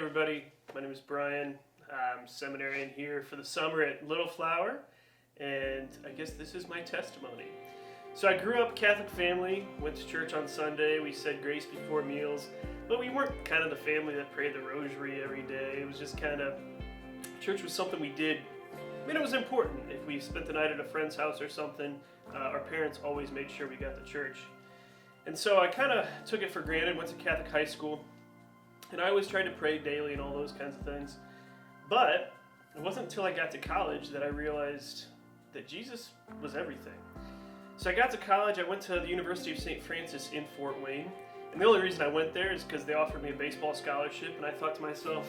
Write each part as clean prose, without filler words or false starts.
everybody. My name is Brian. I'm seminarian here for the summer at Little Flower, and I guess this is my testimony. So I grew up Catholic family, went to church on Sunday, we said grace before meals, but we weren't kind of the family that prayed the rosary every day. It was just kind of, church was something we did. I mean, it was important. If we spent the night at a friend's house or something, our parents always made sure we got to church. And so I kind of took it for granted, went to Catholic high school, and I always tried to pray daily and all those kinds of things. But it wasn't until I got to college that I realized that Jesus was everything. So I got to college, I went to the University of St. Francis in Fort Wayne. And the only reason I went there is because they offered me a baseball scholarship, and I thought to myself,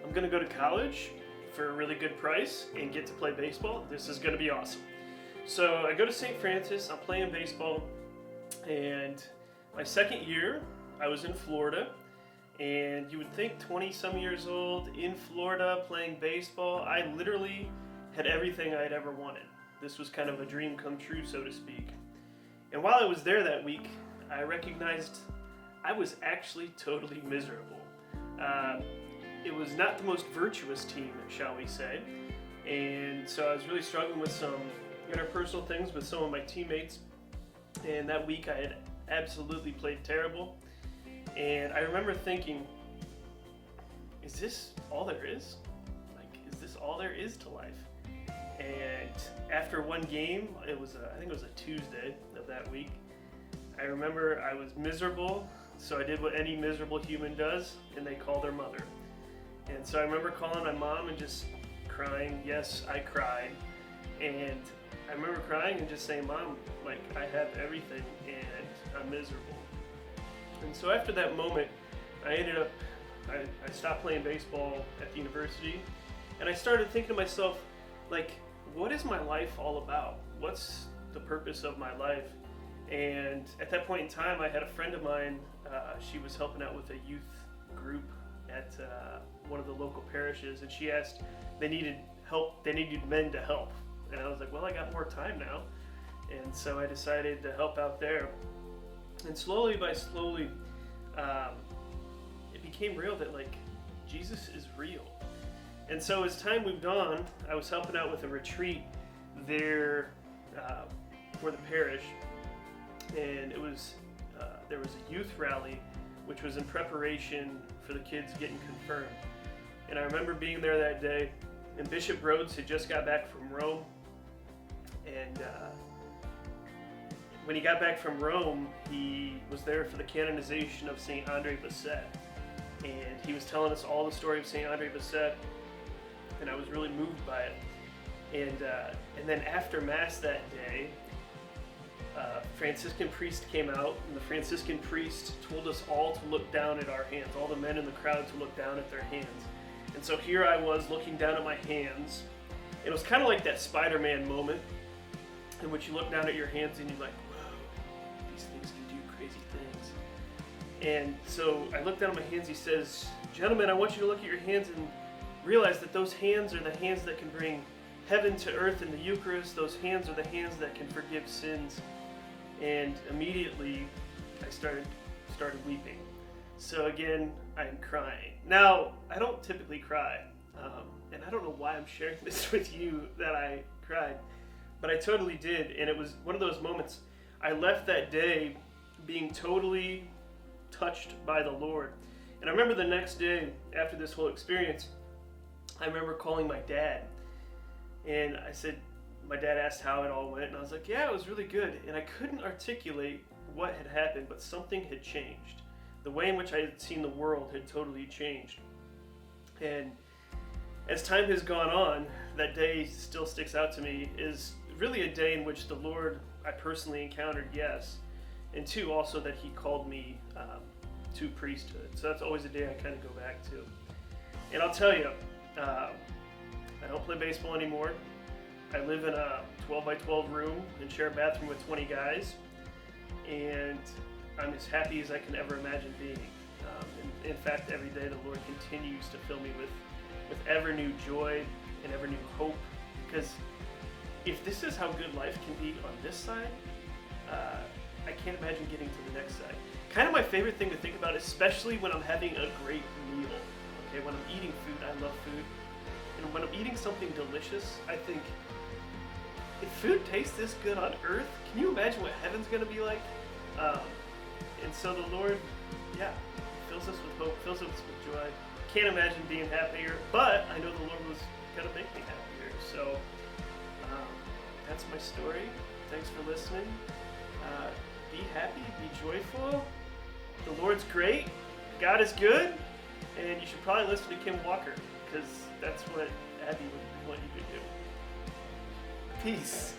I'm going to go to college for a really good price and get to play baseball. This is going to be awesome. So I go to St. Francis, I'm playing baseball, and my second year, I was in Florida. And you would think 20-some years old, in Florida, playing baseball, I literally had everything I had ever wanted. This was kind of a dream come true, so to speak. And while I was there that week, I recognized I was actually totally miserable. It was not the most virtuous team, shall we say. And so I was really struggling with some interpersonal things with some of my teammates. And that week I had absolutely played terrible. And I remember thinking, is this all there is? Is this all there is to life? And after one game, I think it was a Tuesday of that week, I remember I was miserable, so I did what any miserable human does, and they call their mother. And so I remember calling my mom and just crying. Yes, I cried. And I remember crying and just saying, Mom, I have everything, and I'm miserable. And so after that moment, I stopped playing baseball at the university, and I started thinking to myself, what is my life all about? What's the purpose of my life? And at that point in time, I had a friend of mine, she was helping out with a youth group at one of the local parishes, and she asked, they needed help, they needed men to help. And I was like, well, I got more time now. And so I decided to help out there. And slowly by slowly, it became real that Jesus is real. And so as time moved on, I was helping out with a retreat there for the parish, and it was there was a youth rally, which was in preparation for the kids getting confirmed. And I remember being there that day, and Bishop Rhodes had just got back from Rome, and when he got back from Rome, he was there for the canonization of St. Andre Bessette. And he was telling us all the story of St. Andre Bessette, and I was really moved by it. And then after Mass that day, Franciscan priest came out, and the Franciscan priest told us all to look down at our hands, all the men in the crowd to look down at their hands. And so here I was looking down at my hands. It was kind of like that Spider-Man moment in which you look down at your hands and you're like, these things can do crazy things. And so I looked down at my hands. He says, gentlemen, I want you to look at your hands and realize that those hands are the hands that can bring heaven to earth in the Eucharist. Those hands are the hands that can forgive sins. And immediately I started weeping. So again, I'm crying. Now, I don't typically cry, and I don't know why I'm sharing this with you that I cried, but I totally did. And it was one of those moments. I left that day being totally touched by the Lord. And I remember the next day after this whole experience, I remember calling my dad. And I said, my dad asked how it all went, and I was like, yeah, it was really good. And I couldn't articulate what had happened, but something had changed. The way in which I had seen the world had totally changed. And as time has gone on, that day still sticks out to me, is really a day in which the Lord I personally encountered, yes, and two, also that he called me to priesthood. So that's always a day I kind of go back to. And I'll tell you, I don't play baseball anymore. I live in a 12 by 12 room and share a bathroom with 20 guys, and I'm as happy as I can ever imagine being. In fact, every day the Lord continues to fill me with ever new joy and ever new hope, because if this is how good life can be on this side, I can't imagine getting to the next side. Kind of my favorite thing to think about, especially when I'm having a great meal. Okay, when I'm eating food, I love food. And when I'm eating something delicious, I think, if food tastes this good on earth, can you imagine what heaven's going to be like? And so the Lord, fills us with hope, fills us with joy. Can't imagine being happier, but I know the Lord was going to make me happier. So that's my story. Thanks for listening. Be happy, be joyful. The Lord's great. God is good. And you should probably listen to Kim Walker, because that's what Abby would want you to do. Peace.